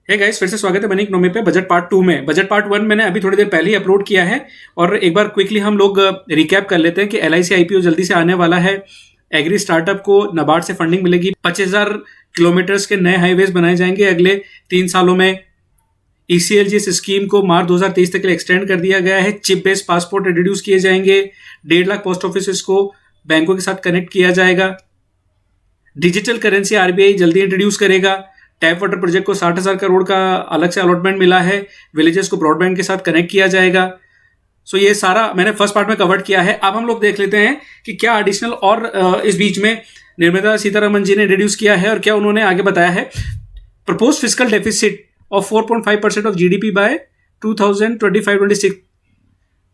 Hey guys, फिर से स्वागत है मनी इकोनॉमी पे बजट पार्ट 2 में। बजट पार्ट 1 मैंने अभी थोड़ी देर पहले ही अपलोड किया है और एक बार क्विकली हम लोग रिकैप कर लेते हैं कि LIC IPO जल्दी से आने वाला है। एग्री स्टार्टअप को नाबार्ड से फंडिंग मिलेगी। 25,000 किलोमीटर्स के नए हाईवेज बनाए जाएंगे अगले 3 सालों में। ECLGS स्कीम को मार्च 2023 तक के लिए एक्सटेंड कर दिया गया है। चिप बेस्ड पासपोर्ट इंट्रोड्यूस किए जाएंगे। 1.5 लाख पोस्ट ऑफिस को बैंकों के साथ कनेक्ट किया जाएगा। डिजिटल करेंसी RBI जल्दी इंट्रोड्यूस करेगा। टैप वाटर प्रोजेक्ट को 60,000 करोड़ का अलग से अलॉटमेंट मिला है। विलेजेस को ब्रॉडबैंड के साथ कनेक्ट किया जाएगा। सो ये सारा मैंने फर्स्ट पार्ट में कवर किया है। अब हम लोग देख लेते हैं कि क्या एडिशनल और इस बीच में निर्मला सीतारमण जी ने इंट्रोड्यूस किया है और क्या उन्होंने आगे बताया है। Propose fiscal deficit of 4.5% of GDP by 2025-26।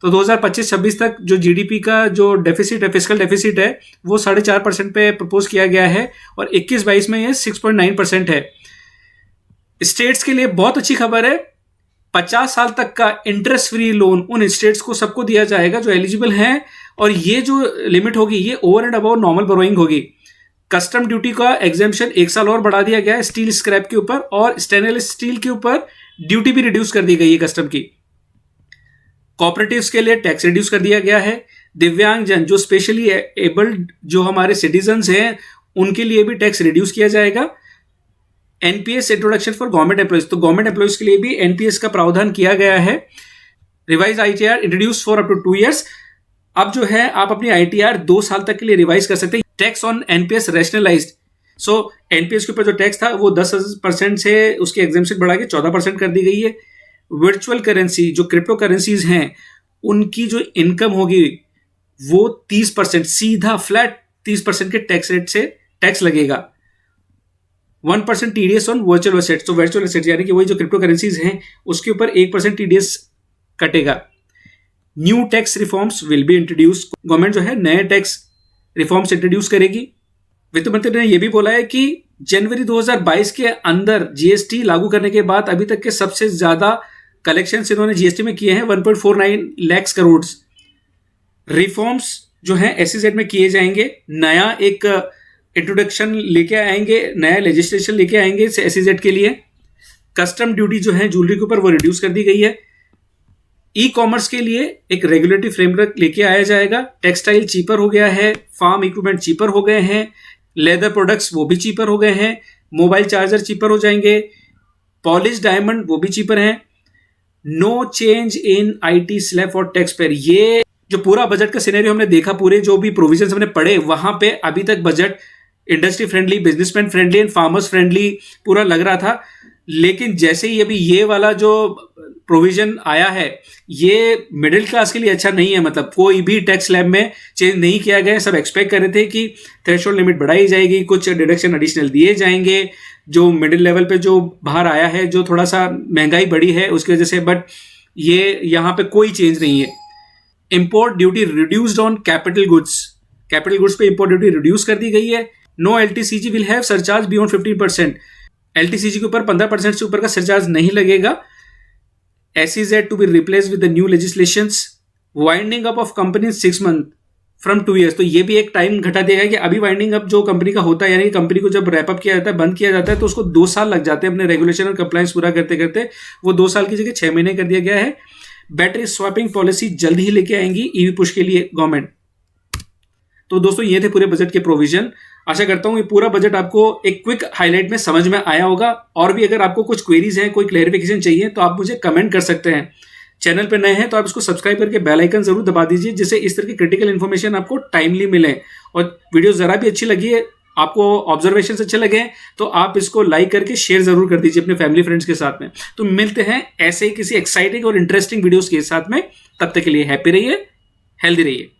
तो 2025-26 तक जो GDP का जो डेफिसिट है, फिस्कल डेफिसिट है, वो 4.5% पे प्रपोज किया गया है और 21-22 में ये 6.9% है। स्टेट्स के लिए बहुत अच्छी खबर है। 50 साल तक का इंटरेस्ट फ्री लोन उन स्टेट्स को सबको दिया जाएगा जो एलिजिबल हैं और ये जो लिमिट होगी ये over and above normal borrowing होगी। कस्टम ड्यूटी का एग्जेम्पशन 1 साल और बढ़ा दिया गया है स्टील स्क्रैप के ऊपर और स्टेनलेस स्टील के ऊपर ड्यूटी भी रिड्यूस कर दी गई है कस्टम की। कॉपरेटिव्स के लिए टैक्स रिड्यूस कर दिया गया है। दिव्यांगजन जो स्पेशली एबल्ड जो हमारे सिटीजन्स हैं उनके लिए भी टैक्स रिड्यूस किया जाएगा। NPS introduction for government employees, तो गवर्नमेंट एम्प्लॉइज के लिए भी NPS का प्रावधान किया गया है। Revise ITR introduce for up to 2 years। अब जो है आप अपनी ITR 2 साल तक के लिए रिवाइज कर सकते हैं। Tax on NPS rationalised, so NPS के ऊपर जो टैक्स था वो 10% से उसकी एग्जेम्पशन बढ़ा के 14% कर दी गई है। वर्चुअल करेंसी जो क्रिप्टो करेंसीज हैं उनकी जो इनकम होगी वो 30% सीधा फ्लैट 30% के टैक्स रेट से टैक्स लगेगा। 1% TDS ऑन वर्चुअल एसेट्स, तो वर्चुअल एसेट्स यानी कि वही जो क्रिप्टो करेंसीज हैं उसके ऊपर 1% TDS कटेगा। New tax reforms will be introduce, government जो है नए टैक्स रिफॉर्म्स इंट्रोड्यूस करेगी। वित्त मंत्री ने यह भी बोला है कि जनवरी 2022 के अंदर GST लागू करने के बाद अभी तक के सबसे ज्यादा कलेक्शन इन्होंने GST में किए हैं 1.49 लाख करोड़। रिफॉर्म्स जो है SEZ में किए जाएंगे। नया एक इंट्रोडक्शन लेके आएंगे, नया लेजिस्लेशन लेके आएंगे SEZ के लिए। कस्टम ड्यूटी जो है ज्वेलरी के ऊपर वो रिड्यूस कर दी गई है। E-कॉमर्स के लिए एक रेगुलेटरी फ्रेमवर्क लेके आया जाएगा। टेक्सटाइल चीपर हो गया है, फार्म इक्विपमेंट चीपर हो गए हैं, लेदर प्रोडक्ट्स वो भी चीपर हो गए हैं, मोबाइल चार्जर चीपर हो जाएंगे, पॉलिश डायमंड वो भी चीपर हैं। No change in IT slab और टैक्स पेयर, ये जो पूरा बजट का सिनेरियो हमने देखा, पूरे जो भी प्रोविजन हमने पढ़े वहां पे अभी तक budget industry friendly, businessman friendly and farmers friendly पूरा लग रहा था। लेकिन जैसे ही अभी ये वाला जो प्रोविजन आया है ये मिडिल क्लास के लिए अच्छा नहीं है। मतलब कोई भी टैक्स स्लैब में चेंज नहीं किया गया है। सब एक्सपेक्ट कर रहे थे कि थ्रेशोल्ड लिमिट बढ़ाई जाएगी, कुछ डिडक्शन एडिशनल दिए जाएंगे जो मिडिल लेवल पे जो बाहर आया है, जो थोड़ा सा महंगाई बढ़ी है उसकी वजह से, बट ये यहाँ पे कोई चेंज नहीं है। Import duty reduced on capital goods, capital goods पे इंपोर्ट ड्यूटी रिड्यूस कर दी गई है। No LTCG will have surcharge beyond 15%, LTCG के ऊपर 15% से ऊपर का सरचार्ज नहीं लगेगा। SEZ to be replace with the new legislations. Winding up of company 6 months from 2 years, तो ये भी एक टाइम घटा दिया गया कि अभी वाइंडिंग अप जो कंपनी का होता है, यानी कि कंपनी को जब रैप अप किया जाता है, बंद किया जाता है, तो उसको 2 साल लग जाते हैं अपने रेगुलेशन और कंप्लायंस पूरा करते करते। वो 2 साल की जगह 6 महीने कर दिया गया है। बैटरी स्वैपिंग पॉलिसी जल्द ही लेके आएंगी EV पुश के लिए गवर्नमेंट। तो दोस्तों ये थे पूरे बजट के प्रोविजन। आशा करता हूं ये पूरा बजट आपको एक क्विक हाईलाइट में समझ में आया होगा। और भी अगर आपको कुछ क्वेरीज हैं, कोई क्लैरिफिकेशन चाहिए तो आप मुझे कमेंट कर सकते हैं। चैनल पे नए हैं तो आप इसको सब्सक्राइब करके बेल आइकन जरूर दबा दीजिए जिससे इस तरह की क्रिटिकल इन्फॉर्मेशन आपको टाइमली मिले। और वीडियो जरा भी अच्छी लगी है, आपको ऑब्जर्वेशन अच्छे लगे तो आप इसको लाइक करके शेयर जरूर कर दीजिए अपने फैमिली फ्रेंड्स के साथ में। तो मिलते हैं ऐसे ही किसी एक्साइटिंग और इंटरेस्टिंग वीडियोस के साथ में। तब तक के लिए हैप्पी रहिए, हेल्दी रहिए।